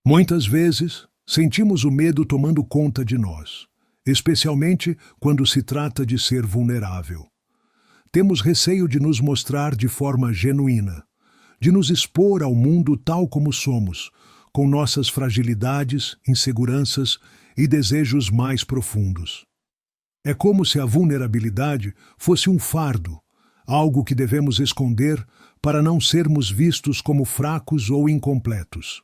Muitas vezes, sentimos o medo tomando conta de nós, especialmente quando se trata de ser vulnerável. Temos receio de nos mostrar de forma genuína, de nos expor ao mundo tal como somos, com nossas fragilidades, inseguranças e desejos mais profundos. É como se a vulnerabilidade fosse um fardo, algo que devemos esconder para não sermos vistos como fracos ou incompletos.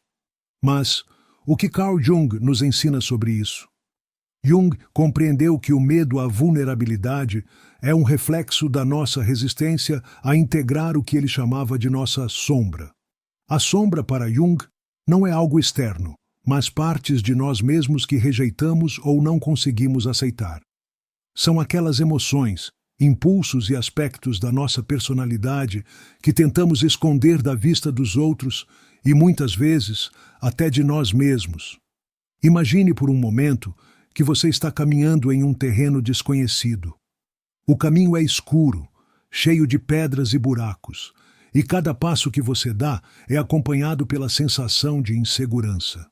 Mas o que Carl Jung nos ensina sobre isso? Jung compreendeu que o medo à vulnerabilidade é um reflexo da nossa resistência a integrar o que ele chamava de nossa sombra. A sombra, para Jung, não é algo externo, mas partes de nós mesmos que rejeitamos ou não conseguimos aceitar. São aquelas emoções, impulsos e aspectos da nossa personalidade que tentamos esconder da vista dos outros e, muitas vezes, até de nós mesmos. Imagine por um momento que você está caminhando em um terreno desconhecido. O caminho é escuro, cheio de pedras e buracos, e cada passo que você dá é acompanhado pela sensação de insegurança.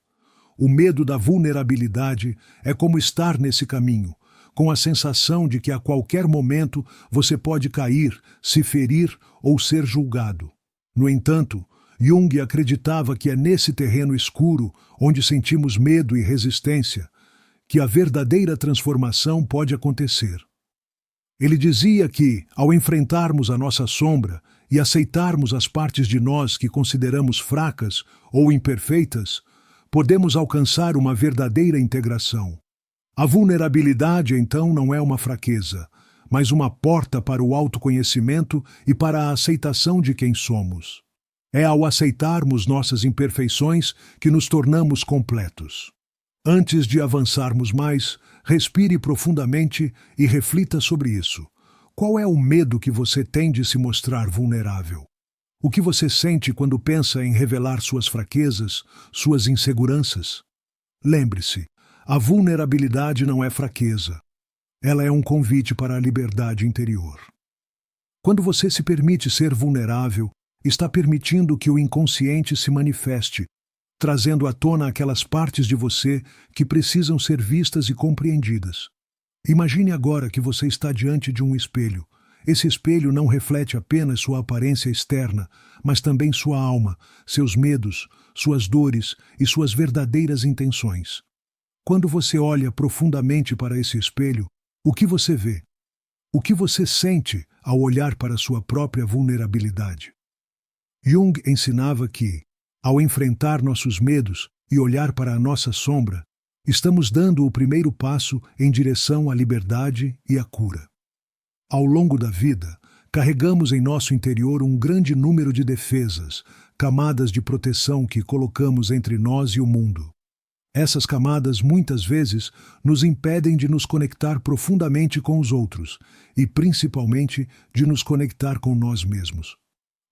O medo da vulnerabilidade é como estar nesse caminho, com a sensação de que a qualquer momento você pode cair, se ferir ou ser julgado. No entanto, Jung acreditava que é nesse terreno escuro, onde sentimos medo e resistência, que a verdadeira transformação pode acontecer. Ele dizia que, ao enfrentarmos a nossa sombra e aceitarmos as partes de nós que consideramos fracas ou imperfeitas, podemos alcançar uma verdadeira integração. A vulnerabilidade, então, não é uma fraqueza, mas uma porta para o autoconhecimento e para a aceitação de quem somos. É ao aceitarmos nossas imperfeições que nos tornamos completos. Antes de avançarmos mais, respire profundamente e reflita sobre isso. Qual é o medo que você tem de se mostrar vulnerável? O que você sente quando pensa em revelar suas fraquezas, suas inseguranças? Lembre-se, a vulnerabilidade não é fraqueza. Ela é um convite para a liberdade interior. Quando você se permite ser vulnerável, está permitindo que o inconsciente se manifeste, trazendo à tona aquelas partes de você que precisam ser vistas e compreendidas. Imagine agora que você está diante de um espelho. Esse espelho não reflete apenas sua aparência externa, mas também sua alma, seus medos, suas dores e suas verdadeiras intenções. Quando você olha profundamente para esse espelho, o que você vê? O que você sente ao olhar para sua própria vulnerabilidade? Jung ensinava que, ao enfrentar nossos medos e olhar para a nossa sombra, estamos dando o primeiro passo em direção à liberdade e à cura. Ao longo da vida, carregamos em nosso interior um grande número de defesas, camadas de proteção que colocamos entre nós e o mundo. Essas camadas, muitas vezes, nos impedem de nos conectar profundamente com os outros e, principalmente, de nos conectar com nós mesmos.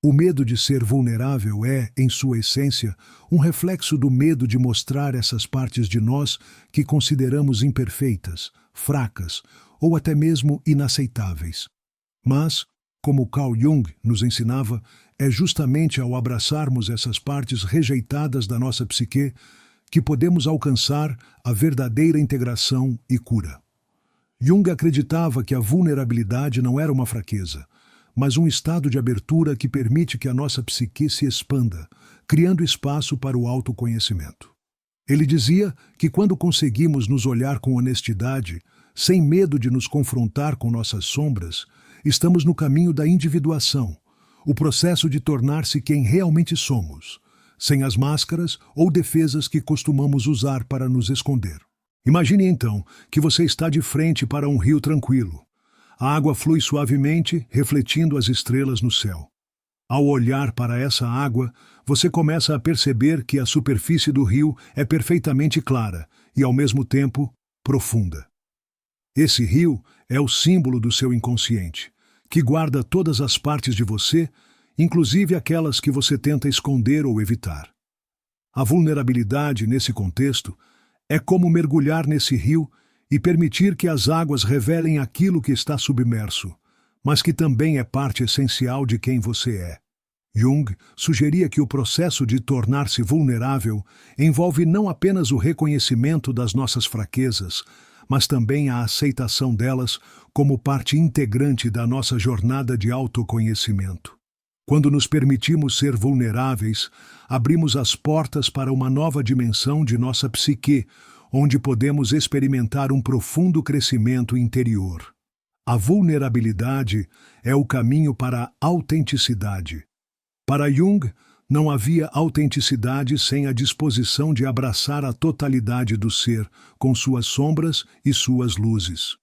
O medo de ser vulnerável é, em sua essência, um reflexo do medo de mostrar essas partes de nós que consideramos imperfeitas, fracas ou até mesmo inaceitáveis. Mas, como Carl Jung nos ensinava, é justamente ao abraçarmos essas partes rejeitadas da nossa psique que podemos alcançar a verdadeira integração e cura. Jung acreditava que a vulnerabilidade não era uma fraqueza, mas um estado de abertura que permite que a nossa psique se expanda, criando espaço para o autoconhecimento. Ele dizia que quando conseguimos nos olhar com honestidade, sem medo de nos confrontar com nossas sombras, estamos no caminho da individuação, o processo de tornar-se quem realmente somos, sem as máscaras ou defesas que costumamos usar para nos esconder. Imagine então que você está de frente para um rio tranquilo. A água flui suavemente, refletindo as estrelas no céu. Ao olhar para essa água, você começa a perceber que a superfície do rio é perfeitamente clara e, ao mesmo tempo, profunda. Esse rio é o símbolo do seu inconsciente, que guarda todas as partes de você, inclusive aquelas que você tenta esconder ou evitar. A vulnerabilidade, nesse contexto, é como mergulhar nesse rio e permitir que as águas revelem aquilo que está submerso, mas que também é parte essencial de quem você é. Jung sugeria que o processo de tornar-se vulnerável envolve não apenas o reconhecimento das nossas fraquezas, mas também a aceitação delas como parte integrante da nossa jornada de autoconhecimento. Quando nos permitimos ser vulneráveis, abrimos as portas para uma nova dimensão de nossa psique, onde podemos experimentar um profundo crescimento interior. A vulnerabilidade é o caminho para a autenticidade. Para Jung, não havia autenticidade sem a disposição de abraçar a totalidade do ser, com suas sombras e suas luzes.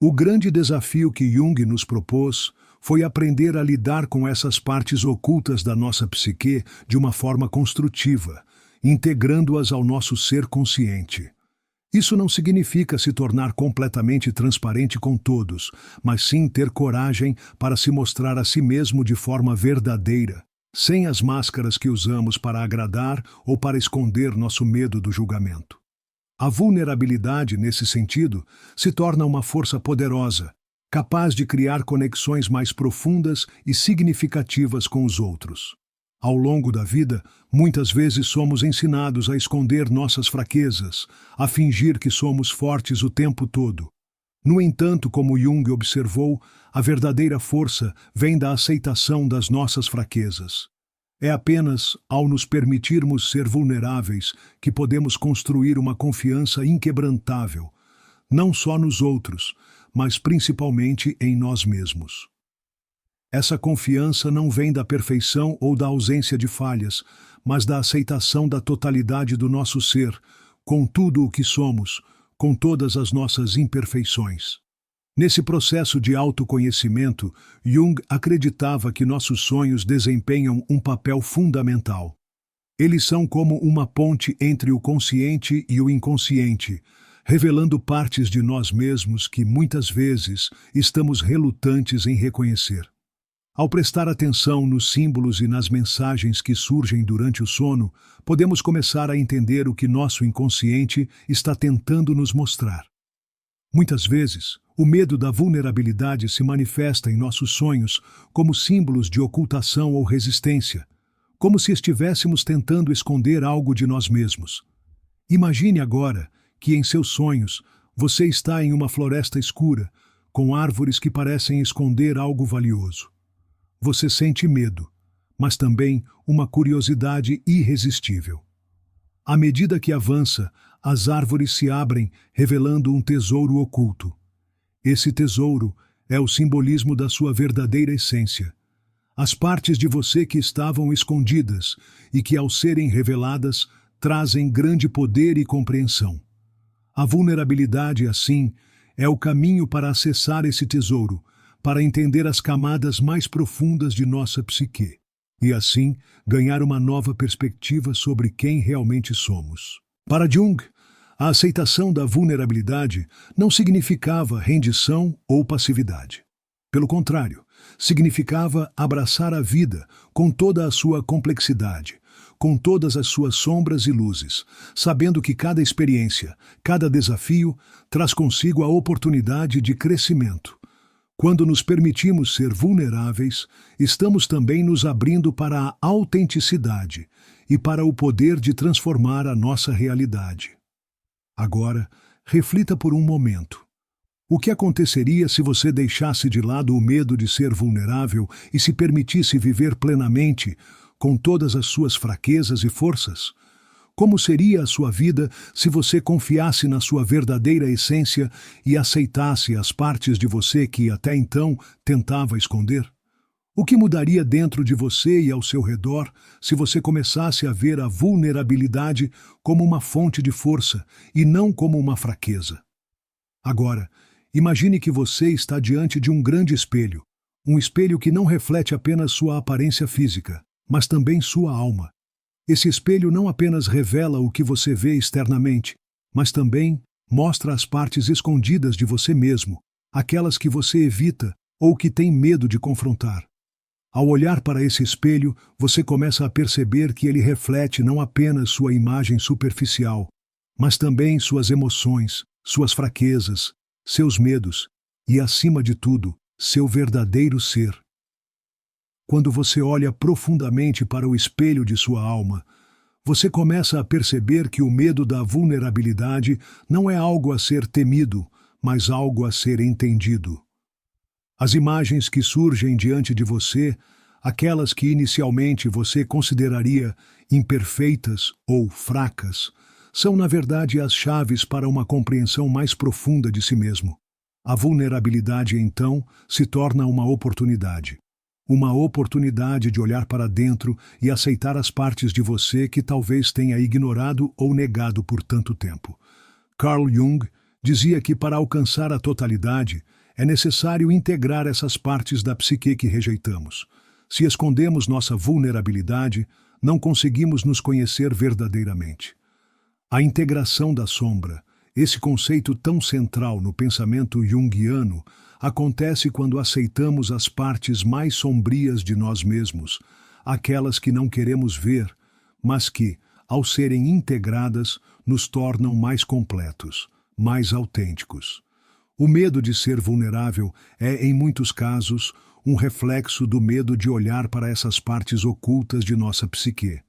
O grande desafio que Jung nos propôs foi aprender a lidar com essas partes ocultas da nossa psique de uma forma construtiva, integrando-as ao nosso ser consciente. Isso não significa se tornar completamente transparente com todos, mas sim ter coragem para se mostrar a si mesmo de forma verdadeira, sem as máscaras que usamos para agradar ou para esconder nosso medo do julgamento. A vulnerabilidade, nesse sentido, se torna uma força poderosa, capaz de criar conexões mais profundas e significativas com os outros. Ao longo da vida, muitas vezes somos ensinados a esconder nossas fraquezas, a fingir que somos fortes o tempo todo. No entanto, como Jung observou, a verdadeira força vem da aceitação das nossas fraquezas. É apenas ao nos permitirmos ser vulneráveis que podemos construir uma confiança inquebrantável, não só nos outros, mas principalmente em nós mesmos. Essa confiança não vem da perfeição ou da ausência de falhas, mas da aceitação da totalidade do nosso ser, com tudo o que somos, com todas as nossas imperfeições. Nesse processo de autoconhecimento, Jung acreditava que nossos sonhos desempenham um papel fundamental. Eles são como uma ponte entre o consciente e o inconsciente, revelando partes de nós mesmos que, muitas vezes, estamos relutantes em reconhecer. Ao prestar atenção nos símbolos e nas mensagens que surgem durante o sono, podemos começar a entender o que nosso inconsciente está tentando nos mostrar. Muitas vezes, o medo da vulnerabilidade se manifesta em nossos sonhos como símbolos de ocultação ou resistência, como se estivéssemos tentando esconder algo de nós mesmos. Imagine agora que, em seus sonhos, você está em uma floresta escura, com árvores que parecem esconder algo valioso. Você sente medo, mas também uma curiosidade irresistível. À medida que avança, as árvores se abrem, revelando um tesouro oculto. Esse tesouro é o simbolismo da sua verdadeira essência. As partes de você que estavam escondidas e que, ao serem reveladas, trazem grande poder e compreensão. A vulnerabilidade, assim, é o caminho para acessar esse tesouro, para entender as camadas mais profundas de nossa psique, e assim ganhar uma nova perspectiva sobre quem realmente somos. Para Jung, a aceitação da vulnerabilidade não significava rendição ou passividade. Pelo contrário, significava abraçar a vida com toda a sua complexidade, com todas as suas sombras e luzes, sabendo que cada experiência, cada desafio, traz consigo a oportunidade de crescimento. Quando nos permitimos ser vulneráveis, estamos também nos abrindo para a autenticidade e para o poder de transformar a nossa realidade. Agora, reflita por um momento. O que aconteceria se você deixasse de lado o medo de ser vulnerável e se permitisse viver plenamente, com todas as suas fraquezas e forças? Como seria a sua vida se você confiasse na sua verdadeira essência e aceitasse as partes de você que até então tentava esconder? O que mudaria dentro de você e ao seu redor se você começasse a ver a vulnerabilidade como uma fonte de força e não como uma fraqueza? Agora, imagine que você está diante de um grande espelho, um espelho que não reflete apenas sua aparência física, mas também sua alma. Esse espelho não apenas revela o que você vê externamente, mas também mostra as partes escondidas de você mesmo, aquelas que você evita ou que tem medo de confrontar. Ao olhar para esse espelho, você começa a perceber que ele reflete não apenas sua imagem superficial, mas também suas emoções, suas fraquezas, seus medos e, acima de tudo, seu verdadeiro ser. Quando você olha profundamente para o espelho de sua alma, você começa a perceber que o medo da vulnerabilidade não é algo a ser temido, mas algo a ser entendido. As imagens que surgem diante de você, aquelas que inicialmente você consideraria imperfeitas ou fracas, são na verdade as chaves para uma compreensão mais profunda de si mesmo. A vulnerabilidade, então, se torna uma oportunidade. Uma oportunidade de olhar para dentro e aceitar as partes de você que talvez tenha ignorado ou negado por tanto tempo. Carl Jung dizia que para alcançar a totalidade é necessário integrar essas partes da psique que rejeitamos. Se escondemos nossa vulnerabilidade, não conseguimos nos conhecer verdadeiramente. A integração da sombra, esse conceito tão central no pensamento junguiano, acontece quando aceitamos as partes mais sombrias de nós mesmos, aquelas que não queremos ver, mas que, ao serem integradas, nos tornam mais completos, mais autênticos. O medo de ser vulnerável é, em muitos casos, um reflexo do medo de olhar para essas partes ocultas de nossa psique.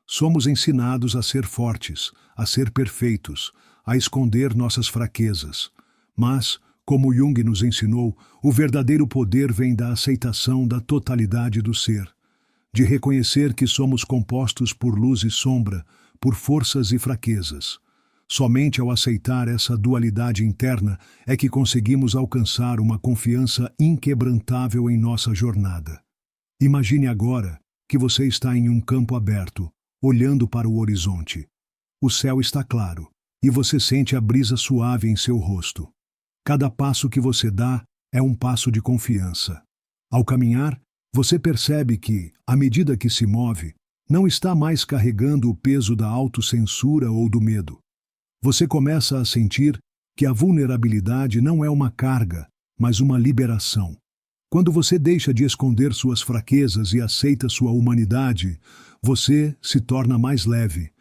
Somos ensinados a ser fortes, a ser perfeitos, a esconder nossas fraquezas. Mas, como Jung nos ensinou, o verdadeiro poder vem da aceitação da totalidade do ser, de reconhecer que somos compostos por luz e sombra, por forças e fraquezas. Somente ao aceitar essa dualidade interna é que conseguimos alcançar uma confiança inquebrantável em nossa jornada. Imagine agora que você está em um campo aberto, olhando para o horizonte. O céu está claro, e você sente a brisa suave em seu rosto. Cada passo que você dá é um passo de confiança. Ao caminhar, você percebe que, à medida que se move, não está mais carregando o peso da autocensura ou do medo. Você começa a sentir que a vulnerabilidade não é uma carga, mas uma liberação. Quando você deixa de esconder suas fraquezas e aceita sua humanidade, você se torna mais leve.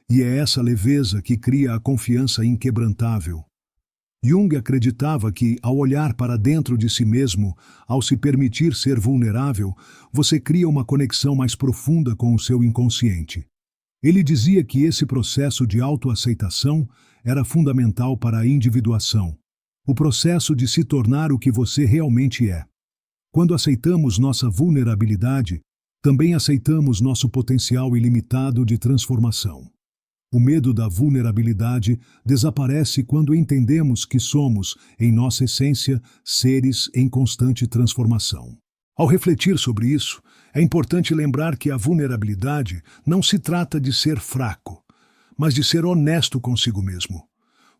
E é essa leveza que cria a confiança inquebrantável. Jung acreditava que, ao olhar para dentro de si mesmo, ao se permitir ser vulnerável, você cria uma conexão mais profunda com o seu inconsciente. Ele dizia que esse processo de autoaceitação era fundamental para a individuação, o processo de se tornar o que você realmente é. Quando aceitamos nossa vulnerabilidade, também aceitamos nosso potencial ilimitado de transformação. O medo da vulnerabilidade desaparece quando entendemos que somos, em nossa essência, seres em constante transformação. Ao refletir sobre isso, é importante lembrar que a vulnerabilidade não se trata de ser fraco, mas de ser honesto consigo mesmo.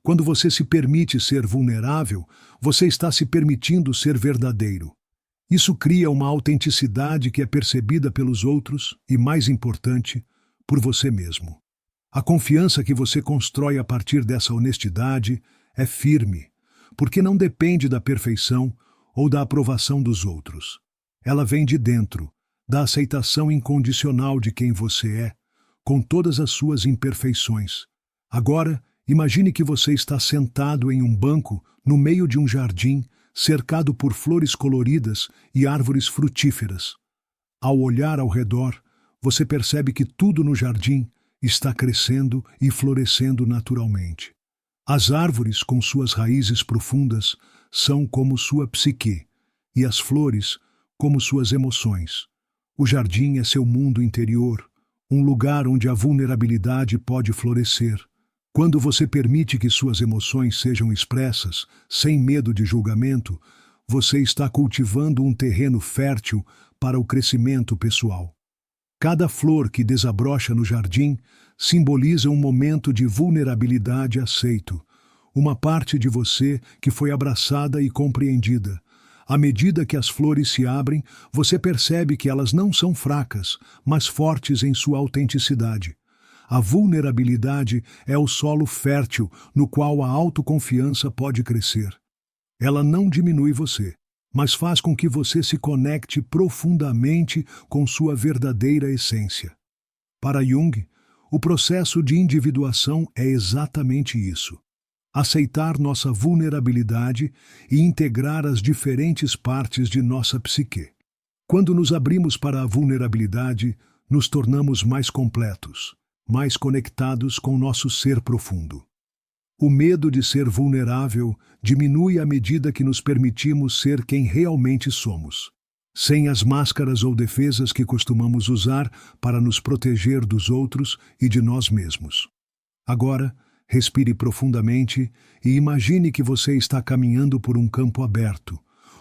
Quando você se permite ser vulnerável, você está se permitindo ser verdadeiro. Isso cria uma autenticidade que é percebida pelos outros e, mais importante, por você mesmo. A confiança que você constrói a partir dessa honestidade é firme, porque não depende da perfeição ou da aprovação dos outros. Ela vem de dentro, da aceitação incondicional de quem você é, com todas as suas imperfeições. Agora, imagine que você está sentado em um banco no meio de um jardim, cercado por flores coloridas e árvores frutíferas. Ao olhar ao redor, você percebe que tudo no jardim está crescendo e florescendo naturalmente. As árvores, com suas raízes profundas, são como sua psique, e as flores, como suas emoções. O jardim é seu mundo interior, um lugar onde a vulnerabilidade pode florescer. Quando você permite que suas emoções sejam expressas, sem medo de julgamento, você está cultivando um terreno fértil para o crescimento pessoal. Cada flor que desabrocha no jardim simboliza um momento de vulnerabilidade aceito, uma parte de você que foi abraçada e compreendida. À medida que as flores se abrem, você percebe que elas não são fracas, mas fortes em sua autenticidade. A vulnerabilidade é o solo fértil no qual a autoconfiança pode crescer. Ela não diminui você, mas faz com que você se conecte profundamente com sua verdadeira essência. Para Jung, o processo de individuação é exatamente isso. Aceitar nossa vulnerabilidade e integrar as diferentes partes de nossa psique. Quando nos abrimos para a vulnerabilidade, nos tornamos mais completos, mais conectados com nosso ser profundo. O medo de ser vulnerável diminui à medida que nos permitimos ser quem realmente somos, sem as máscaras ou defesas que costumamos usar para nos proteger dos outros e de nós mesmos. Agora, respire profundamente e imagine que você está caminhando por um campo aberto,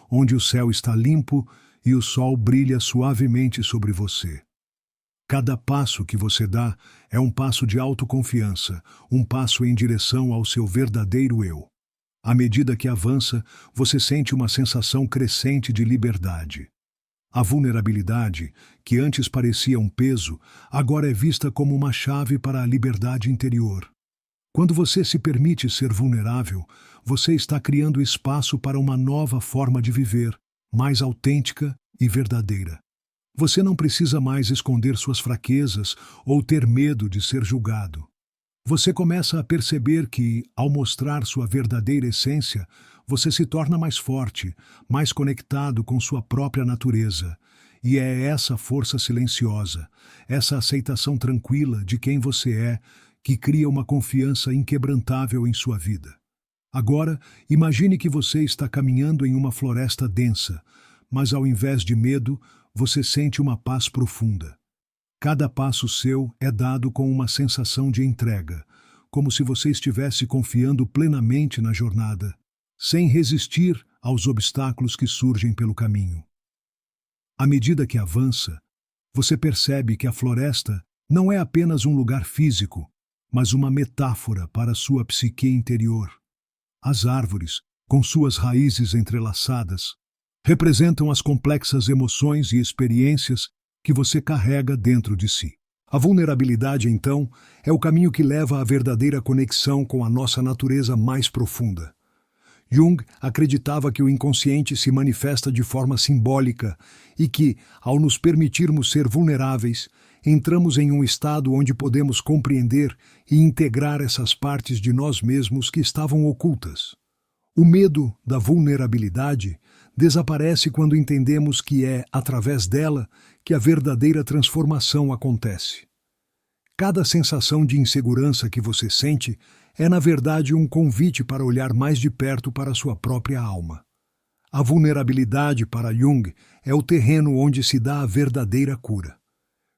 onde o céu está limpo e o sol brilha suavemente sobre você. Cada passo que você dá é um passo de autoconfiança, um passo em direção ao seu verdadeiro eu. À medida que avança, você sente uma sensação crescente de liberdade. A vulnerabilidade, que antes parecia um peso, agora é vista como uma chave para a liberdade interior. Quando você se permite ser vulnerável, você está criando espaço para uma nova forma de viver, mais autêntica e verdadeira. Você não precisa mais esconder suas fraquezas ou ter medo de ser julgado. Você começa a perceber que, ao mostrar sua verdadeira essência, você se torna mais forte, mais conectado com sua própria natureza. E é essa força silenciosa, essa aceitação tranquila de quem você é, que cria uma confiança inquebrantável em sua vida. Agora, imagine que você está caminhando em uma floresta densa, mas ao invés de medo, você sente uma paz profunda. Cada passo seu é dado com uma sensação de entrega, como se você estivesse confiando plenamente na jornada, sem resistir aos obstáculos que surgem pelo caminho. À medida que avança, você percebe que a floresta não é apenas um lugar físico, mas uma metáfora para sua psique interior. As árvores, com suas raízes entrelaçadas, representam as complexas emoções e experiências que você carrega dentro de si. A vulnerabilidade, então, é o caminho que leva à verdadeira conexão com a nossa natureza mais profunda. Jung acreditava que o inconsciente se manifesta de forma simbólica e que, ao nos permitirmos ser vulneráveis, entramos em um estado onde podemos compreender e integrar essas partes de nós mesmos que estavam ocultas. O medo da vulnerabilidade desaparece quando entendemos que é, através dela, que a verdadeira transformação acontece. Cada sensação de insegurança que você sente é, na verdade, um convite para olhar mais de perto para sua própria alma. A vulnerabilidade, para Jung, é o terreno onde se dá a verdadeira cura.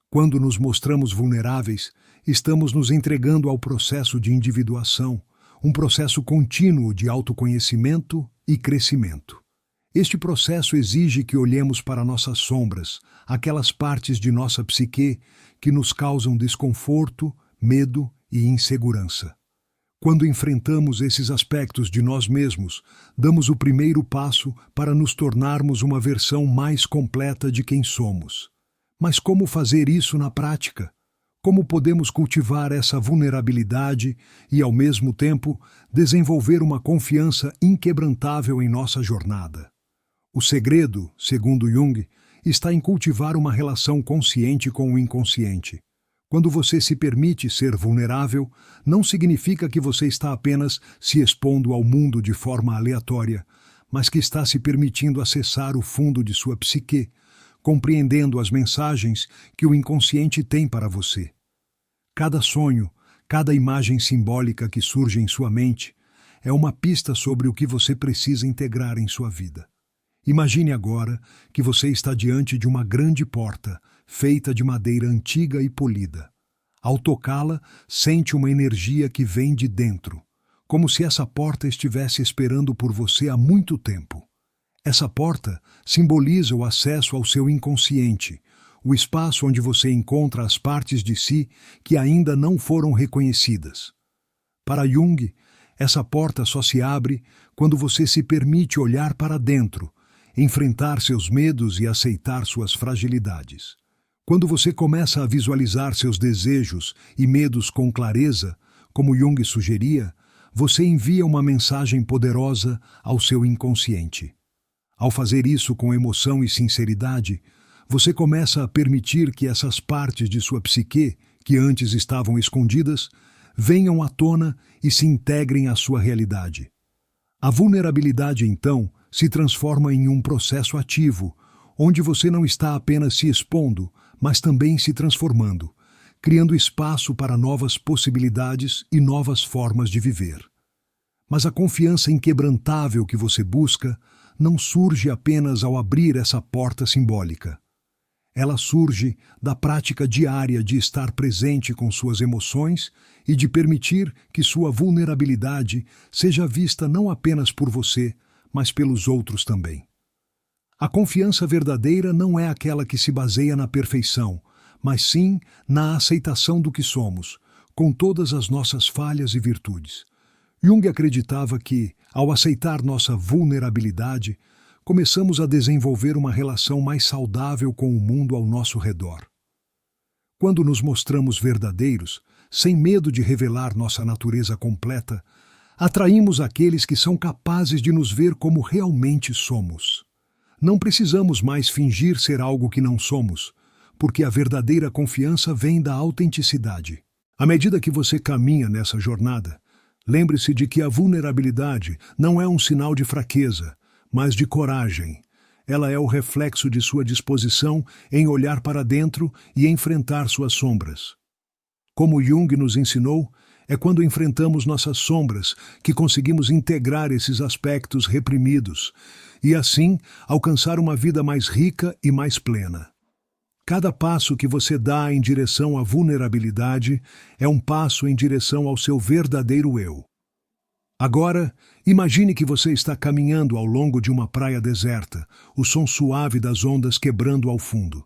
Quando nos mostramos vulneráveis, estamos nos entregando ao processo de individuação, um processo contínuo de autoconhecimento e crescimento. Este processo exige que olhemos para nossas sombras, aquelas partes de nossa psique que nos causam desconforto, medo e insegurança. Quando enfrentamos esses aspectos de nós mesmos, damos o primeiro passo para nos tornarmos uma versão mais completa de quem somos. Mas como fazer isso na prática? Como podemos cultivar essa vulnerabilidade e, ao mesmo tempo, desenvolver uma confiança inquebrantável em nossa jornada? O segredo, segundo Jung, está em cultivar uma relação consciente com o inconsciente. Quando você se permite ser vulnerável, não significa que você está apenas se expondo ao mundo de forma aleatória, mas que está se permitindo acessar o fundo de sua psique, compreendendo as mensagens que o inconsciente tem para você. Cada sonho, cada imagem simbólica que surge em sua mente é uma pista sobre o que você precisa integrar em sua vida. Imagine agora que você está diante de uma grande porta, feita de madeira antiga e polida. Ao tocá-la, sente uma energia que vem de dentro, como se essa porta estivesse esperando por você há muito tempo. Essa porta simboliza o acesso ao seu inconsciente, o espaço onde você encontra as partes de si que ainda não foram reconhecidas. Para Jung, essa porta só se abre quando você se permite olhar para dentro, enfrentar seus medos e aceitar suas fragilidades. Quando você começa a visualizar seus desejos e medos com clareza, como Jung sugeria, você envia uma mensagem poderosa ao seu inconsciente. Ao fazer isso com emoção e sinceridade, você começa a permitir que essas partes de sua psique, que antes estavam escondidas, venham à tona e se integrem à sua realidade. A vulnerabilidade, então, se transforma em um processo ativo, onde você não está apenas se expondo, mas também se transformando, criando espaço para novas possibilidades e novas formas de viver. Mas a confiança inquebrantável que você busca não surge apenas ao abrir essa porta simbólica. Ela surge da prática diária de estar presente com suas emoções e de permitir que sua vulnerabilidade seja vista não apenas por você, mas pelos outros também. A confiança verdadeira não é aquela que se baseia na perfeição, mas sim na aceitação do que somos, com todas as nossas falhas e virtudes. Jung acreditava que, ao aceitar nossa vulnerabilidade, começamos a desenvolver uma relação mais saudável com o mundo ao nosso redor. Quando nos mostramos verdadeiros, sem medo de revelar nossa natureza completa, atraímos aqueles que são capazes de nos ver como realmente somos. Não precisamos mais fingir ser algo que não somos, porque a verdadeira confiança vem da autenticidade. À medida que você caminha nessa jornada, lembre-se de que a vulnerabilidade não é um sinal de fraqueza, mas de coragem. Ela é o reflexo de sua disposição em olhar para dentro e enfrentar suas sombras. Como Jung nos ensinou, é quando enfrentamos nossas sombras que conseguimos integrar esses aspectos reprimidos e, assim, alcançar uma vida mais rica e mais plena. Cada passo que você dá em direção à vulnerabilidade é um passo em direção ao seu verdadeiro eu. Agora, imagine que você está caminhando ao longo de uma praia deserta, o som suave das ondas quebrando ao fundo.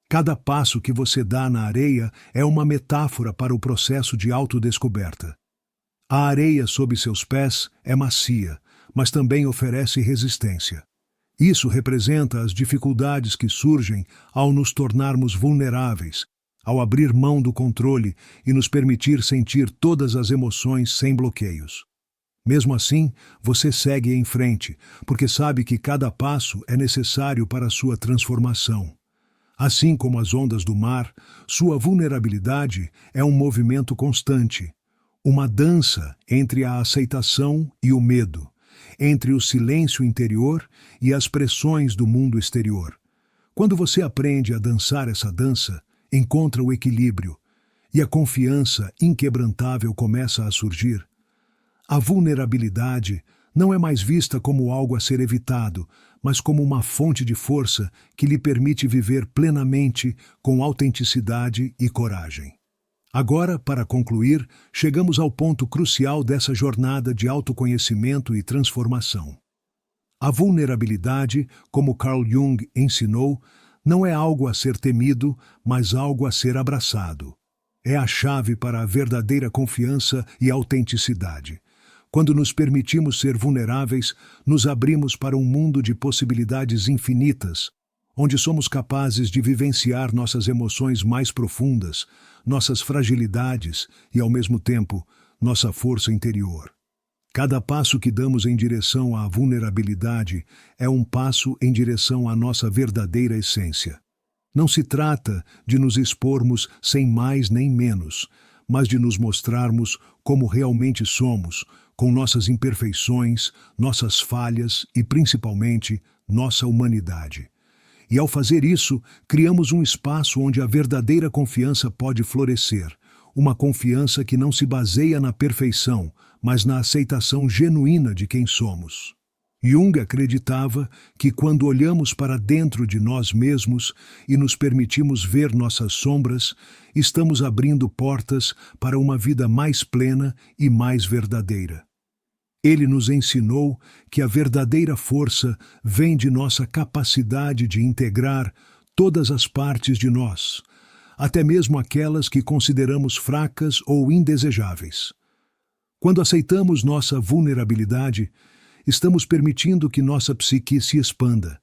Cada passo que você dá na areia é uma metáfora para o processo de autodescoberta. A areia sob seus pés é macia, mas também oferece resistência. Isso representa as dificuldades que surgem ao nos tornarmos vulneráveis, ao abrir mão do controle e nos permitir sentir todas as emoções sem bloqueios. Mesmo assim, você segue em frente, porque sabe que cada passo é necessário para a sua transformação. Assim como as ondas do mar, sua vulnerabilidade é um movimento constante, uma dança entre a aceitação e o medo, entre o silêncio interior e as pressões do mundo exterior. Quando você aprende a dançar essa dança, encontra o equilíbrio e a confiança inquebrantável começa a surgir. A vulnerabilidade não é mais vista como algo a ser evitado, mas como uma fonte de força que lhe permite viver plenamente com autenticidade e coragem. Agora, para concluir, chegamos ao ponto crucial dessa jornada de autoconhecimento e transformação. A vulnerabilidade, como Carl Jung ensinou, não é algo a ser temido, mas algo a ser abraçado. É a chave para a verdadeira confiança e autenticidade. Quando nos permitimos ser vulneráveis, nos abrimos para um mundo de possibilidades infinitas, onde somos capazes de vivenciar nossas emoções mais profundas, nossas fragilidades e, ao mesmo tempo, nossa força interior. Cada passo que damos em direção à vulnerabilidade é um passo em direção à nossa verdadeira essência. Não se trata de nos expormos sem mais nem menos, mas de nos mostrarmos como realmente somos, com nossas imperfeições, nossas falhas e, principalmente, nossa humanidade. E, ao fazer isso, criamos um espaço onde a verdadeira confiança pode florescer, uma confiança que não se baseia na perfeição, mas na aceitação genuína de quem somos. Jung acreditava que quando olhamos para dentro de nós mesmos e nos permitimos ver nossas sombras, estamos abrindo portas para uma vida mais plena e mais verdadeira. Ele nos ensinou que a verdadeira força vem de nossa capacidade de integrar todas as partes de nós, até mesmo aquelas que consideramos fracas ou indesejáveis. Quando aceitamos nossa vulnerabilidade, estamos permitindo que nossa psique se expanda,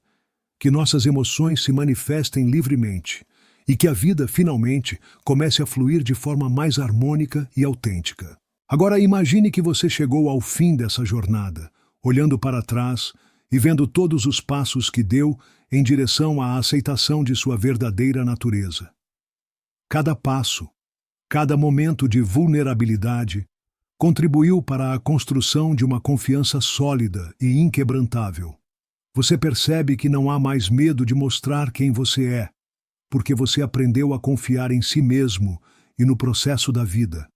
que nossas emoções se manifestem livremente e que a vida, finalmente, comece a fluir de forma mais harmônica e autêntica. Agora imagine que você chegou ao fim dessa jornada, olhando para trás e vendo todos os passos que deu em direção à aceitação de sua verdadeira natureza. Cada passo, cada momento de vulnerabilidade, contribuiu para a construção de uma confiança sólida e inquebrantável. Você percebe que não há mais medo de mostrar quem você é, porque você aprendeu a confiar em si mesmo e no processo da vida.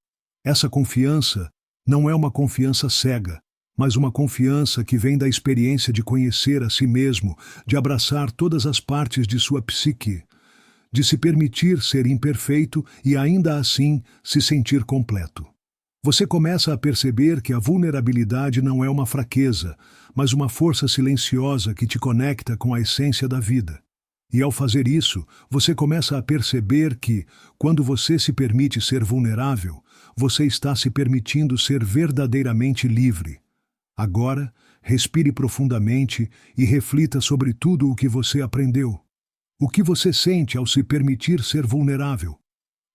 Essa confiança não é uma confiança cega, mas uma confiança que vem da experiência de conhecer a si mesmo, de abraçar todas as partes de sua psique, de se permitir ser imperfeito e ainda assim se sentir completo. Você começa a perceber que a vulnerabilidade não é uma fraqueza, mas uma força silenciosa que te conecta com a essência da vida. E ao fazer isso, você começa a perceber que, quando você se permite ser vulnerável, você está se permitindo ser verdadeiramente livre. Agora, respire profundamente e reflita sobre tudo o que você aprendeu. O que você sente ao se permitir ser vulnerável?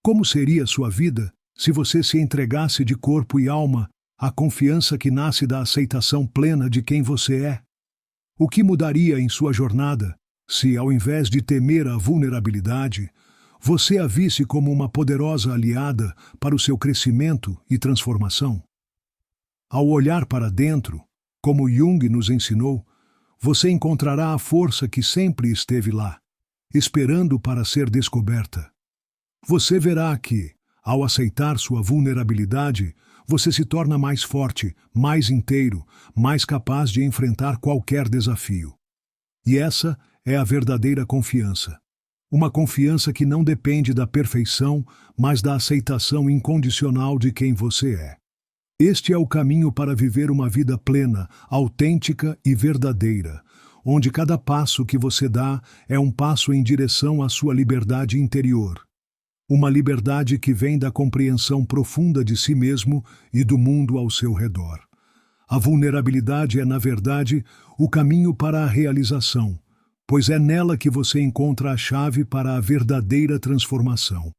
Como seria a sua vida se você se entregasse de corpo e alma à confiança que nasce da aceitação plena de quem você é? O que mudaria em sua jornada se, ao invés de temer a vulnerabilidade, você a visse como uma poderosa aliada para o seu crescimento e transformação? Ao olhar para dentro, como Jung nos ensinou, você encontrará a força que sempre esteve lá, esperando para ser descoberta. Você verá que, ao aceitar sua vulnerabilidade, você se torna mais forte, mais inteiro, mais capaz de enfrentar qualquer desafio. E essa é a verdadeira confiança. Uma confiança que não depende da perfeição, mas da aceitação incondicional de quem você é. Este é o caminho para viver uma vida plena, autêntica e verdadeira, onde cada passo que você dá é um passo em direção à sua liberdade interior. Uma liberdade que vem da compreensão profunda de si mesmo e do mundo ao seu redor. A vulnerabilidade é, na verdade, o caminho para a realização, pois é nela que você encontra a chave para a verdadeira transformação.